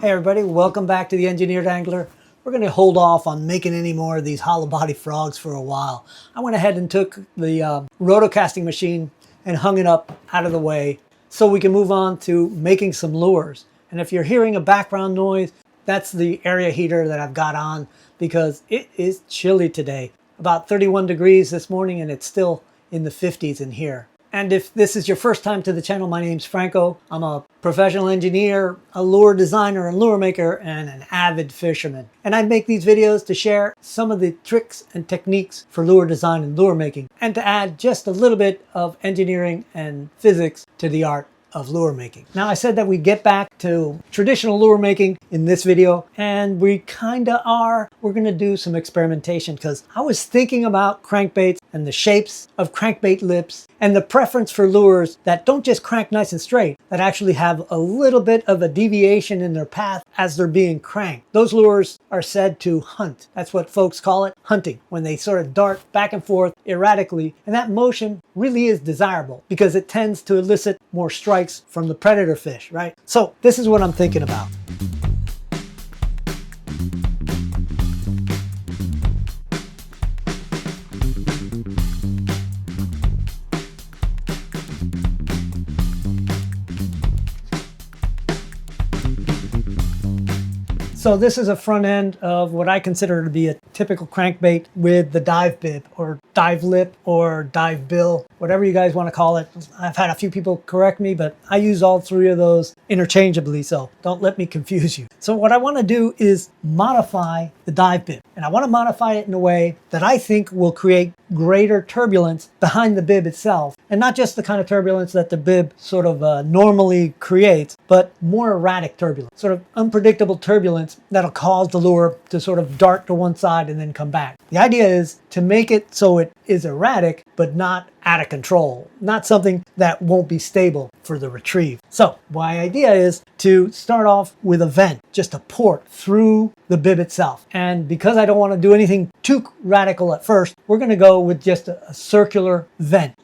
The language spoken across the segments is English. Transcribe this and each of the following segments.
Hey everybody, welcome back to the Engineered Angler. We're going to hold off on making any more of these hollow body frogs for a while. I went ahead and took the rotocasting machine and hung it up out of the way so we can move on to making some lures. And if you're hearing a background noise, that's the area heater that I've got on because it is chilly today. About 31 degrees this morning and it's still in the 50s in here. And if this is your first time to the channel, my name's Franco. I'm a professional engineer, a lure designer and lure maker, and an avid fisherman. And I make these videos to share some of the tricks and techniques for lure design and lure making, and to add just a little bit of engineering and physics to the art of lure making. Now, I said that we get back to traditional lure making in this video, and we kinda are. We're gonna do some experimentation because I was thinking about crankbaits and the shapes of crankbait lips and the preference for lures that don't just crank nice and straight, that actually have a little bit of a deviation in their path as they're being cranked. Those lures are said to hunt. That's what folks call it, hunting, when they sort of dart back and forth erratically. And that motion really is desirable because it tends to elicit more strikes from the predator fish, right? So this is what I'm thinking about. So this is a front end of what I consider to be a typical crankbait with the dive bib or dive lip or dive bill, whatever you guys want to call it. I've had a few people correct me, but I use all three of those interchangeably, so don't let me confuse you. So what I want to do is modify the dive bib, and I want to modify it in a way that I think will create greater turbulence behind the bib itself, and not just the kind of turbulence that the bib sort of normally creates, but more erratic turbulence, sort of unpredictable turbulence that'll cause the lure to sort of dart to one side and then come back. The idea is to make it so it is erratic, but not out of control, not something that won't be stable for the retrieve. So my idea is to start off with a vent, just a port through the bib itself. And because I don't want to do anything too radical at first, we're going to go with just a circular vent.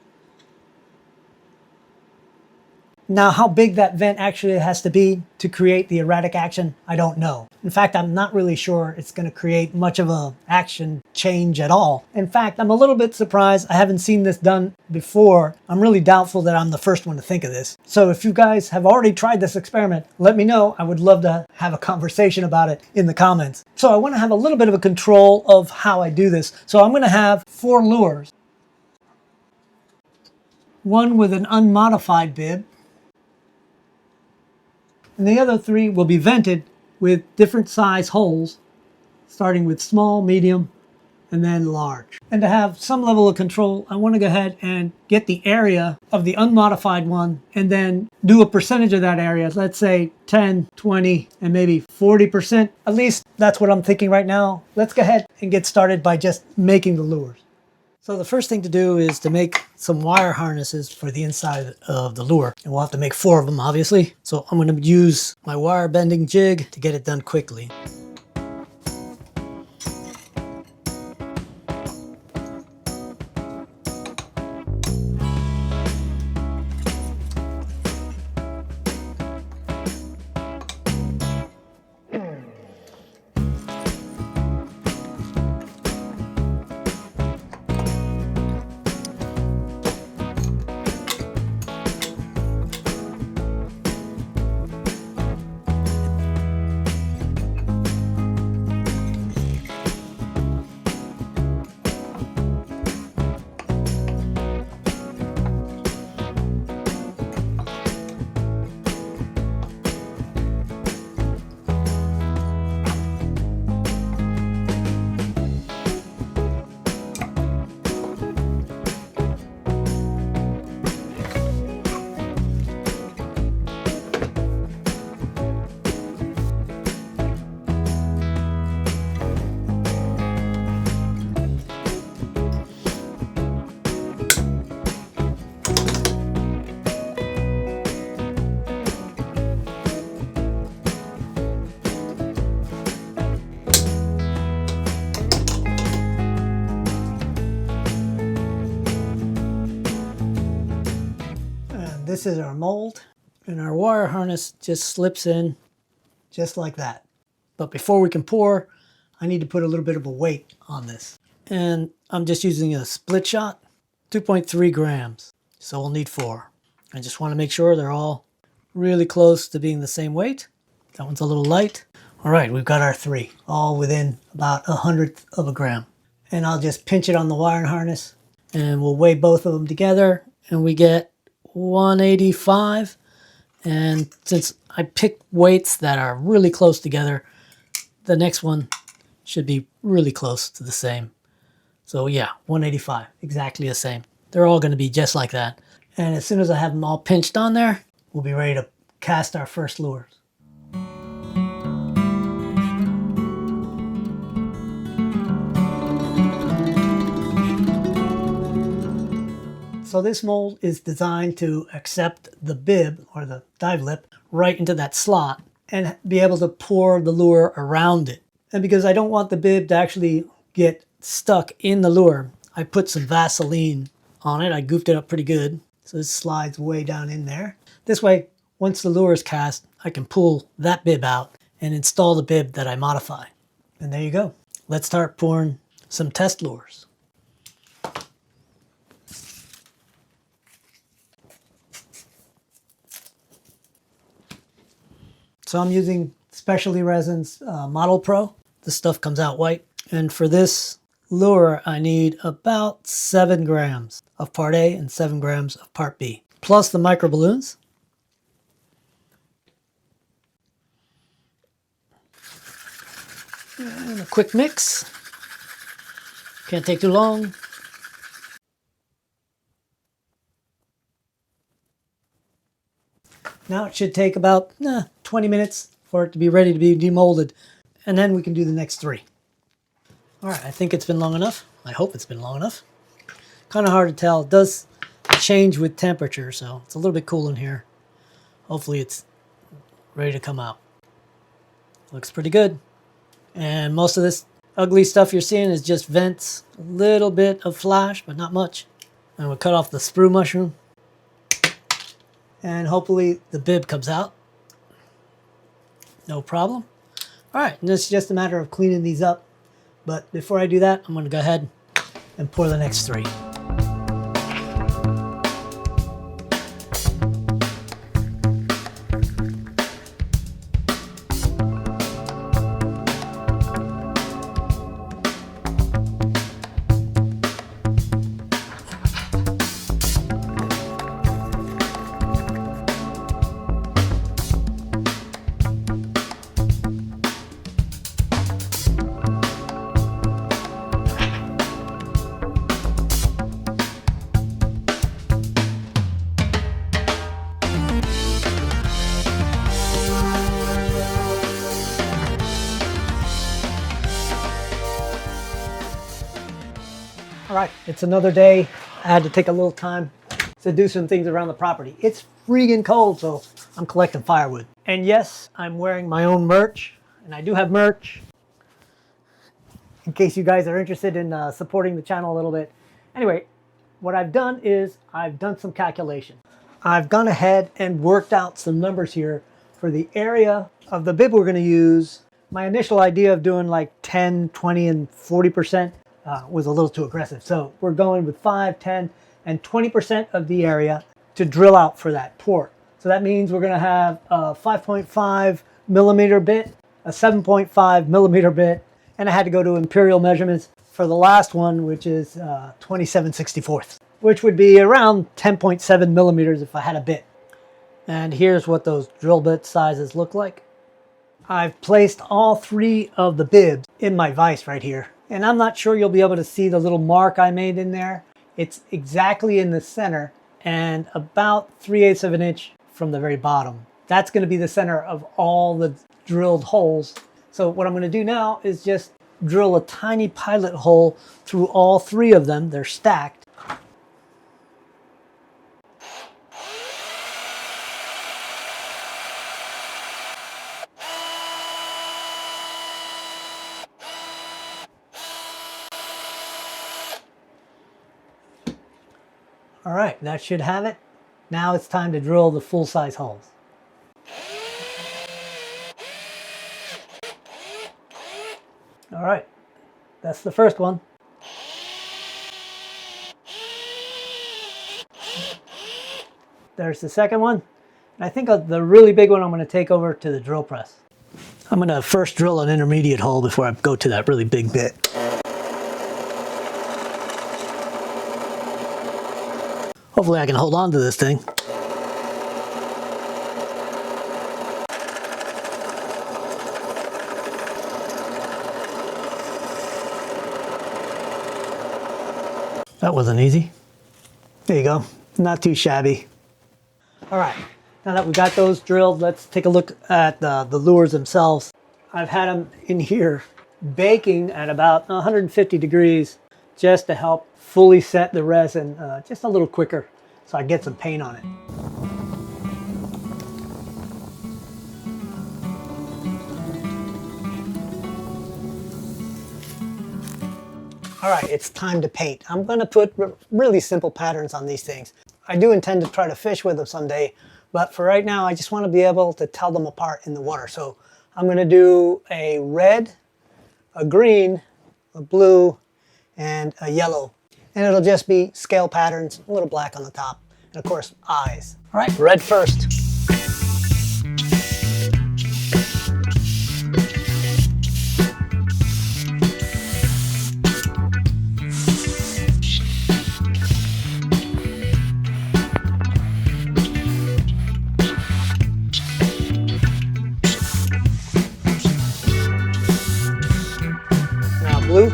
Now, how big that vent actually has to be to create the erratic action, I don't know. In fact, I'm not really sure it's going to create much of an action change at all. In fact, I'm a little bit surprised. I haven't seen this done before. I'm really doubtful that I'm the first one to think of this. So if you guys have already tried this experiment, let me know. I would love to have a conversation about it in the comments. So I want to have a little bit of a control of how I do this. So I'm going to have 4 lures. One with an unmodified bib, and the other 3 will be vented with different size holes, starting with small, medium, and then large. And to have some level of control, I want to go ahead and get the area of the unmodified one and then do a percentage of that area. Let's say 10, 20, and maybe 40%. At least that's what I'm thinking right now. Let's go ahead and get started by just making the lures. So the first thing to do is to make some wire harnesses for the inside of the lure. And we'll have to make 4 of them, obviously. So I'm going to use my wire bending jig to get it done quickly. This is our mold, and our wire harness just slips in just like that. But before we can pour, I need to put a little bit of a weight on this. And I'm just using a split shot, 2.3 grams. So we'll need 4. I just want to make sure they're all really close to being the same weight. That one's a little light. All right, we've got our 3, all within about 1/100th of a gram. And I'll just pinch it on the wiring harness and we'll weigh both of them together and we get 185. And since I picked weights that are really close together, the next one should be really close to the same. So yeah, 185, exactly the same. They're all going to be just like that. And as soon as I have them all pinched on there, we'll be ready to cast our first lures. So this mold is designed to accept the bib or the dive lip right into that slot and be able to pour the lure around it. And because I don't want the bib to actually get stuck in the lure, I put some Vaseline on it. I goofed it up pretty good. So it slides way down in there. This way, once the lure is cast, I can pull that bib out and install the bib that I modify. And there you go. Let's start pouring some test lures. So I'm using Specialty Resins Model Pro. This stuff comes out white. And for this lure, I need about 7 grams of part A and 7 grams of part B, plus the micro balloons. And a quick mix. Can't take too long. Now it should take about 20 minutes for it to be ready to be demolded. And then we can do the next 3. All right, I think it's been long enough. I hope it's been long enough. Kind of hard to tell. It does change with temperature, so it's a little bit cool in here. Hopefully it's ready to come out. Looks pretty good. And most of this ugly stuff you're seeing is just vents. A little bit of flash, but not much. And we'll cut off the sprue mushroom. And hopefully the bib comes out. No problem. All right, and it's just a matter of cleaning these up. But before I do that, I'm going to go ahead and pour the next 3. All right, it's another day. I had to take a little time to do some things around the property. It's freaking cold, so I'm collecting firewood. And yes, I'm wearing my own merch, and I do have merch in case you guys are interested in supporting the channel a little bit. Anyway, what I've done is I've done some calculation. I've gone ahead and worked out some numbers here for the area of the bib we're going to use. My initial idea of doing like 10, 20, and 40% was a little too aggressive. So we're going with 5, 10, and 20% of the area to drill out for that port. So that means we're going to have a 5.5 millimeter bit, a 7.5 millimeter bit, and I had to go to imperial measurements for the last one, which is 27/64, which would be around 10.7 millimeters if I had a bit. And here's what those drill bit sizes look like. I've placed all 3 of the bibs in my vise right here. And I'm not sure you'll be able to see the little mark I made in there. It's exactly in the center and about 3/8 of an inch from the very bottom. That's going to be the center of all the drilled holes. So what I'm going to do now is just drill a tiny pilot hole through all 3 of them. They're stacked. All right, that should have it. Now it's time to drill the full-size holes. All right, that's the first one. There's the second one. And I think the really big one I'm going to take over to the drill press. I'm going to first drill an intermediate hole before I go to that really big bit. Hopefully I can hold on to this thing. That wasn't easy. There you go. Not too shabby. All right, now that we got those drilled, let's take a look at the lures themselves. I've had them in here baking at about 150 degrees just to help fully set the resin just a little quicker so I get some paint on it. All right, it's time to paint. I'm gonna put really simple patterns on these things. I do intend to try to fish with them someday, but for right now, I just wanna be able to tell them apart in the water. So I'm gonna do a red, a green, a blue, and a yellow. And it'll just be scale patterns, a little black on the top, and of course, eyes. All right, red first. Now blue.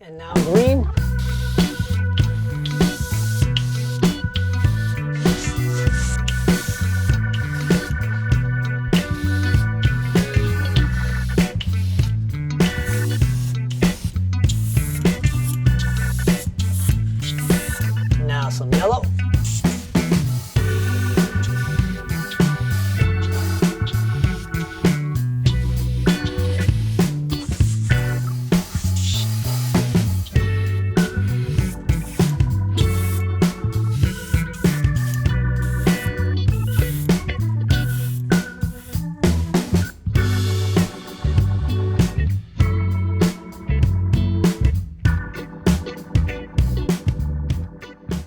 And now green. Now some yellow.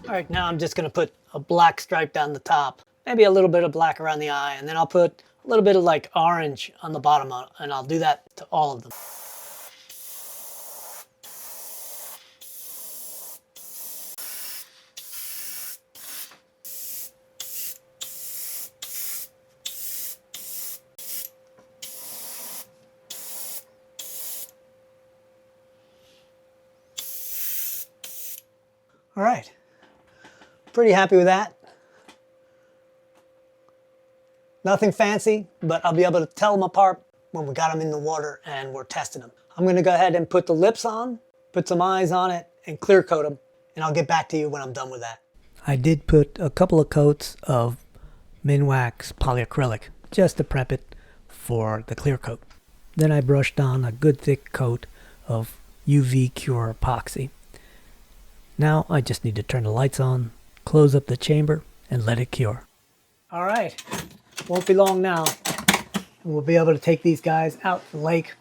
All right, now I'm just gonna put a black stripe down the top, maybe a little bit of black around the eye, and then I'll put a little bit of like orange on the bottom, and I'll do that to all of them. All right. Pretty happy with that. Nothing fancy, but I'll be able to tell them apart when we got them in the water and we're testing them. I'm gonna go ahead and put the lips on, put some eyes on it, and clear coat them, and I'll get back to you when I'm done with that. I did put a couple of coats of Minwax polyacrylic just to prep it for the clear coat. Then I brushed on a good thick coat of UV Cure epoxy. Now I just need to turn the lights on, close up the chamber, and let it cure. All right, won't be long now. We'll be able to take these guys out to the lake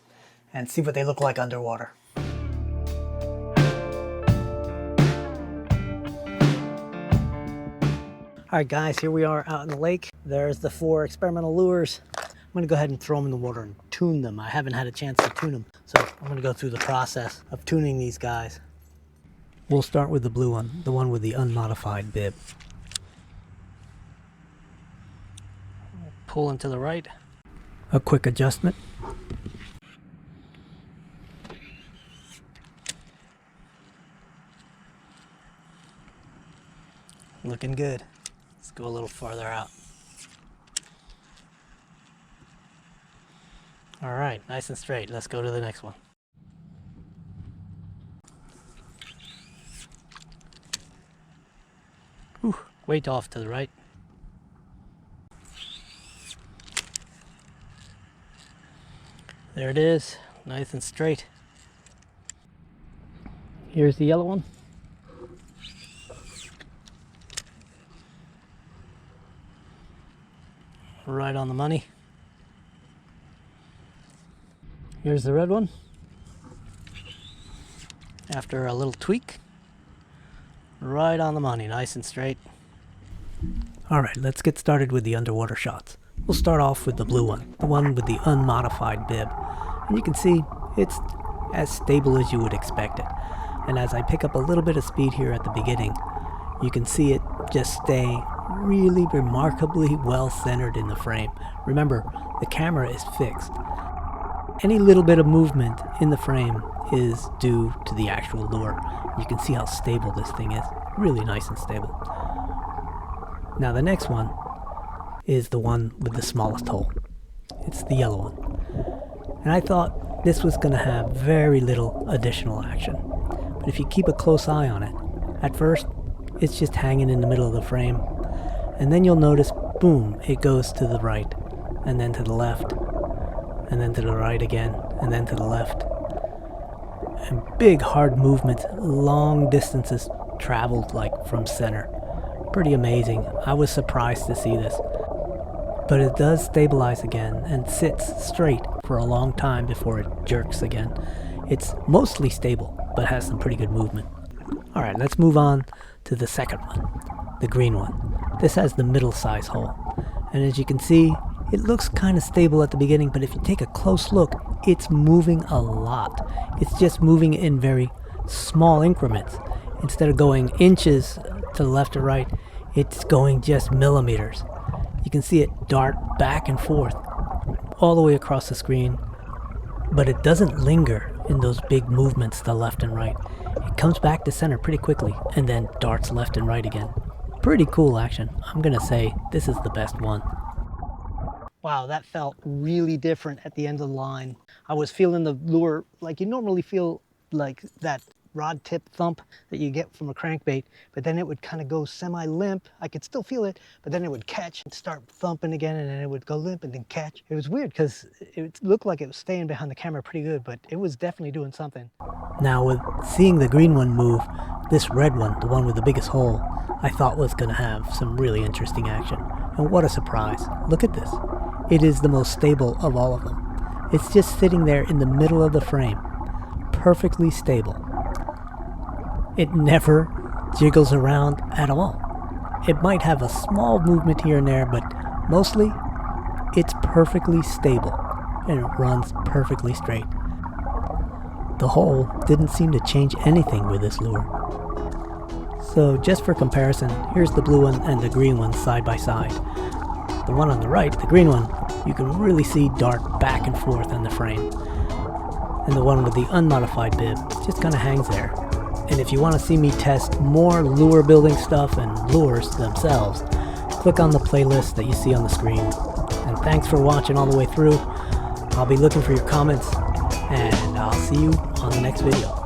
and see what they look like underwater. All right guys, here we are out in the lake. There's the 4 experimental lures. I'm gonna go ahead and throw them in the water and tune them. I haven't had a chance to tune them, so I'm gonna go through the process of tuning these guys. We'll start with the blue one, the one with the unmodified bib. Pull into the right. A quick adjustment. Looking good. Let's go a little farther out. All right, nice and straight. Let's go to the next one. Whew, weight off to the right. There it is, nice and straight. Here's the yellow one. Right on the money. Here's the red one. After a little tweak, right on the money, nice and straight. Alright, let's get started with the underwater shots. We'll start off with the blue one, the one with the unmodified bib. And you can see it's as stable as you would expect it. And as I pick up a little bit of speed here at the beginning, you can see it just stay really remarkably well centered in the frame. Remember, the camera is fixed. Any little bit of movement in the frame is due to the actual lure. You can see how stable this thing is. Really nice and stable. Now the next one is the one with the smallest hole. It's the yellow one. And I thought this was going to have very little additional action. But if you keep a close eye on it, at first it's just hanging in the middle of the frame. And then you'll notice, boom, it goes to the right, and then to the left, and then to the right again, and then to the left. And big hard movements, long distances traveled like from center. Pretty amazing. I was surprised to see this. But it does stabilize again and sits straight for a long time before it jerks again. It's mostly stable, but has some pretty good movement. Alright, let's move on to the second one, the green one. This has the middle size hole. And as you can see, it looks kind of stable at the beginning, but if you take a close look, it's moving a lot. It's just moving in very small increments. Instead of going inches to the left or right, it's going just millimeters. You can see it dart back and forth all the way across the screen, but it doesn't linger in those big movements to the left and right. It comes back to center pretty quickly and then darts left and right again. Pretty cool action. I'm gonna say this is the best one. Wow, that felt really different at the end of the line. I was feeling the lure like you normally feel, like that rod tip thump that you get from a crankbait, but then it would kind of go semi-limp. I could still feel it, but then it would catch and start thumping again, and then it would go limp and then catch. It was weird because it looked like it was staying behind the camera pretty good, but it was definitely doing something. Now with seeing the green one move, this red one, the one with the biggest hole, I thought was going to have some really interesting action. And what a surprise. Look at this. It is the most stable of all of them. It's just sitting there in the middle of the frame, perfectly stable. It never jiggles around at all. It might have a small movement here and there, but mostly it's perfectly stable and it runs perfectly straight. The hole didn't seem to change anything with this lure. So just for comparison, here's the blue one and the green one side by side. The one on the right, the green one, you can really see dart back and forth in the frame. And the one with the unmodified bib just kind of hangs there. And if you want to see me test more lure building stuff and lures themselves, click on the playlist that you see on the screen. And thanks for watching all the way through. I'll be looking for your comments, and I'll see you on the next video.